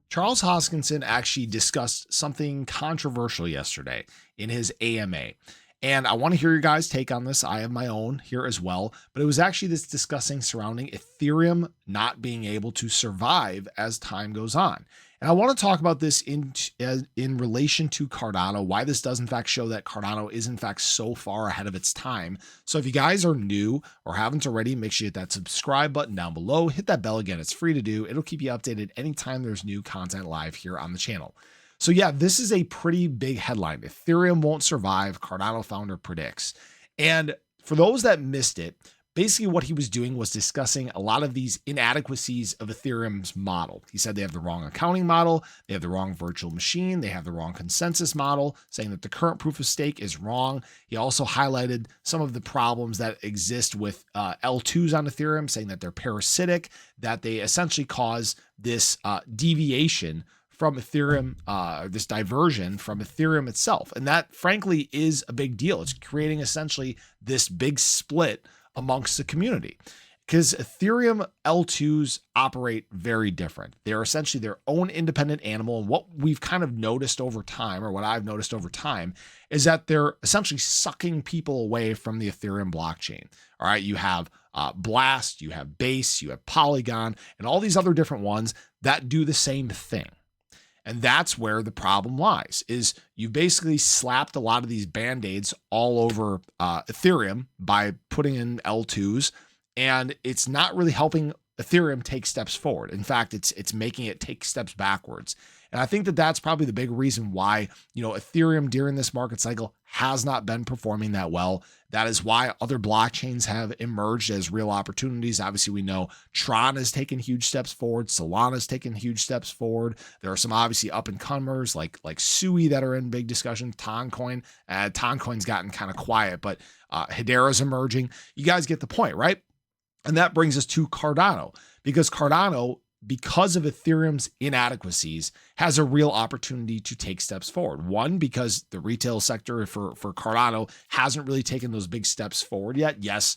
Charles Hoskinson actually discussed something controversial yesterday in his AMA. And I want to hear your guys' take on this. I have my own here as well, but it was actually this discussing surrounding Ethereum not being able to survive as time goes on. And I want to talk about this in relation to Cardano, why this does in fact show that Cardano is in fact so far ahead of its time. So if you guys are new or haven't already, make sure you hit that subscribe button down below, hit that bell again. It's free to do. It'll keep you updated anytime there's new content live here on the channel. So yeah, this is a pretty big headline. Ethereum won't survive, Cardano founder predicts. And for those that missed it, basically what he was doing was discussing a lot of these inadequacies of Ethereum's model. He said they have the wrong accounting model, they have the wrong virtual machine, they have the wrong consensus model, saying that the current proof of stake is wrong. He also highlighted some of the problems that exist with L2s on Ethereum, saying that they're parasitic, that they essentially cause this deviation from Ethereum, this diversion from Ethereum itself. And that frankly is a big deal. It's creating essentially this big split amongst the community because Ethereum L2s operate very different. They're essentially their own independent animal. And what we've kind of noticed over time, or what I've noticed over time, is that they're essentially sucking people away from the Ethereum blockchain. All right. You have Blast, you have Base, you have Polygon, and all these other different ones that do the same thing. And that's where the problem lies, is you basically slapped a lot of these band-aids all over Ethereum by putting in L2s, and it's not really helping Ethereum take steps forward. In fact, it's making it take steps backwards. And I think that that's probably the big reason why, Ethereum during this market cycle has not been performing that well. That is why other blockchains have emerged as real opportunities. Obviously, we know Tron has taken huge steps forward. Solana's taken huge steps forward. There are some obviously up and comers like Sui that are in big discussion. Toncoin, Toncoin's gotten kind of quiet, but Hedera's emerging. You guys get the point, right? And that brings us to Cardano, because Cardano, because of Ethereum's inadequacies, has a real opportunity to take steps forward. One, because the retail sector for Cardano hasn't really taken those big steps forward yet. Yes,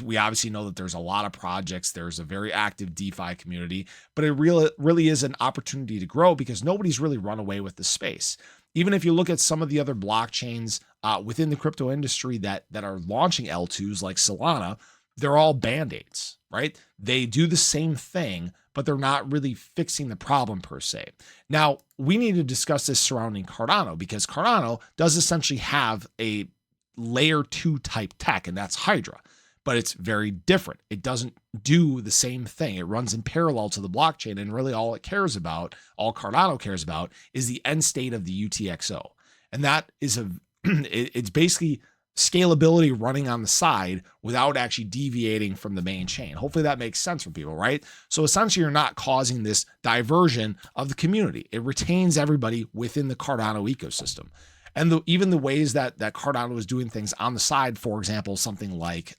we obviously know that there's a lot of projects. There's a very active DeFi community, but it really is an opportunity to grow because nobody's really run away with the space. Even if you look at some of the other blockchains within the crypto industry that are launching L2s like Solana, they're all band-aids, right? They do the same thing, but they're not really fixing the problem per se. Now, we need to discuss this surrounding Cardano, because Cardano does essentially have a layer 2 type tech, and that's Hydra, but it's very different. It doesn't do the same thing. It runs in parallel to the blockchain, and really all all Cardano cares about is the end state of the UTXO. And that is it's basically scalability running on the side without actually deviating from the main chain. Hopefully that makes sense for people, right? So essentially you're not causing this diversion of the community. It retains everybody within the Cardano ecosystem. And even the ways that Cardano is doing things on the side, for example, something like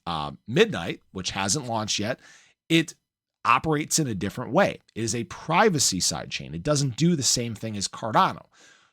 Midnight, which hasn't launched yet, it operates in a different way. It is a privacy side chain. It doesn't do the same thing as Cardano.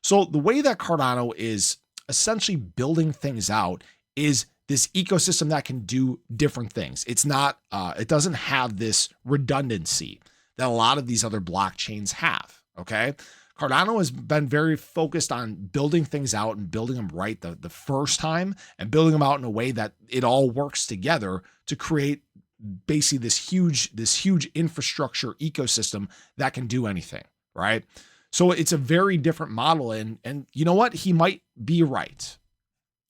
So the way that Cardano is essentially building things out is this ecosystem that can do different things. It's not, it doesn't have this redundancy that a lot of these other blockchains have. Okay. Cardano has been very focused on building things out and building them right the first time, and building them out in a way that it all works together to create basically this huge infrastructure ecosystem that can do anything. Right. So it's a very different model, and you know what? He might be right.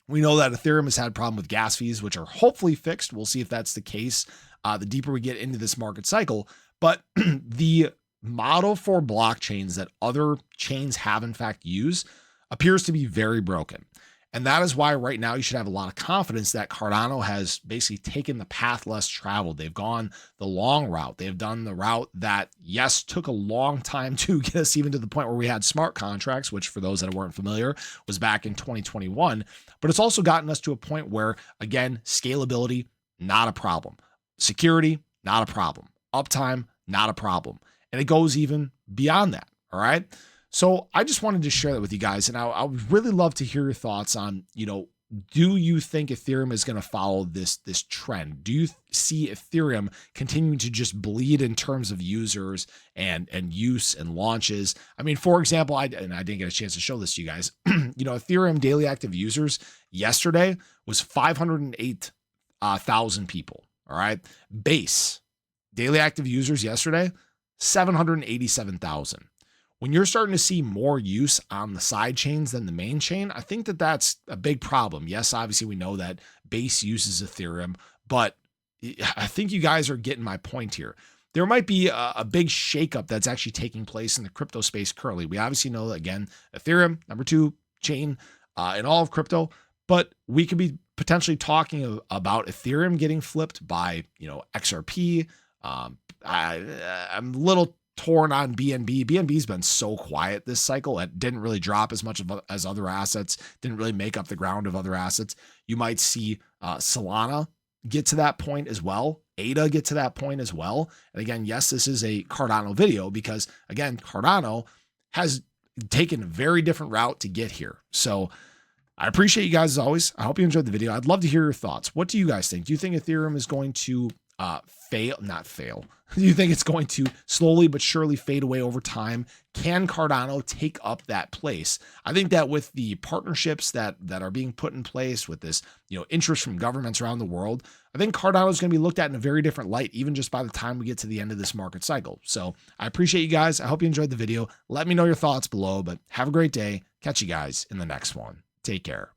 We know that Ethereum has had a problem with gas fees, which are hopefully fixed. We'll see if that's the case the deeper we get into this market cycle. But the model for blockchains that other chains have in fact used appears to be very broken. And that is why right now you should have a lot of confidence that Cardano has basically taken the path less traveled. They've gone the long route. They've done the route that, yes, took a long time to get us even to the point where we had smart contracts, which for those that weren't familiar was back in 2021. But it's also gotten us to a point where, again, scalability, not a problem. Security, not a problem. Uptime, not a problem. And it goes even beyond that. All right. So I just wanted to share that with you guys. And I would really love to hear your thoughts on, do you think Ethereum is going to follow this trend? Do you see Ethereum continuing to just bleed in terms of users and use and launches? I mean, for example, I didn't get a chance to show this to you guys. Ethereum daily active users yesterday was 508,000 people. All right. Base daily active users yesterday, 787,000. When you're starting to see more use on the side chains than the main chain, I think that that's a big problem. Yes, obviously we know that Base uses Ethereum, but I think you guys are getting my point here. There might be a big shakeup that's actually taking place in the crypto space currently. We obviously know that, again, Ethereum, number 2 chain in all of crypto, but we could be potentially talking about Ethereum getting flipped by, XRP. I'm a little torn on BNB. BNB's been so quiet this cycle. It didn't really drop as much as other assets, didn't really make up the ground of other assets. You might see Solana get to that point as well. ADA get to that point as well. And again, yes, this is a Cardano video because, again, Cardano has taken a very different route to get here. So I appreciate you guys as always. I hope you enjoyed the video. I'd love to hear your thoughts. What do you guys think? Do you think Ethereum is going to not fail? Do you think it's going to slowly but surely fade away over time? Can Cardano take up that place? I think that with the partnerships that are being put in place with this, interest from governments around the world, I think Cardano is going to be looked at in a very different light, even just by the time we get to the end of this market cycle. So I appreciate you guys. I hope you enjoyed the video. Let me know your thoughts below, but have a great day. Catch you guys in the next one. Take care.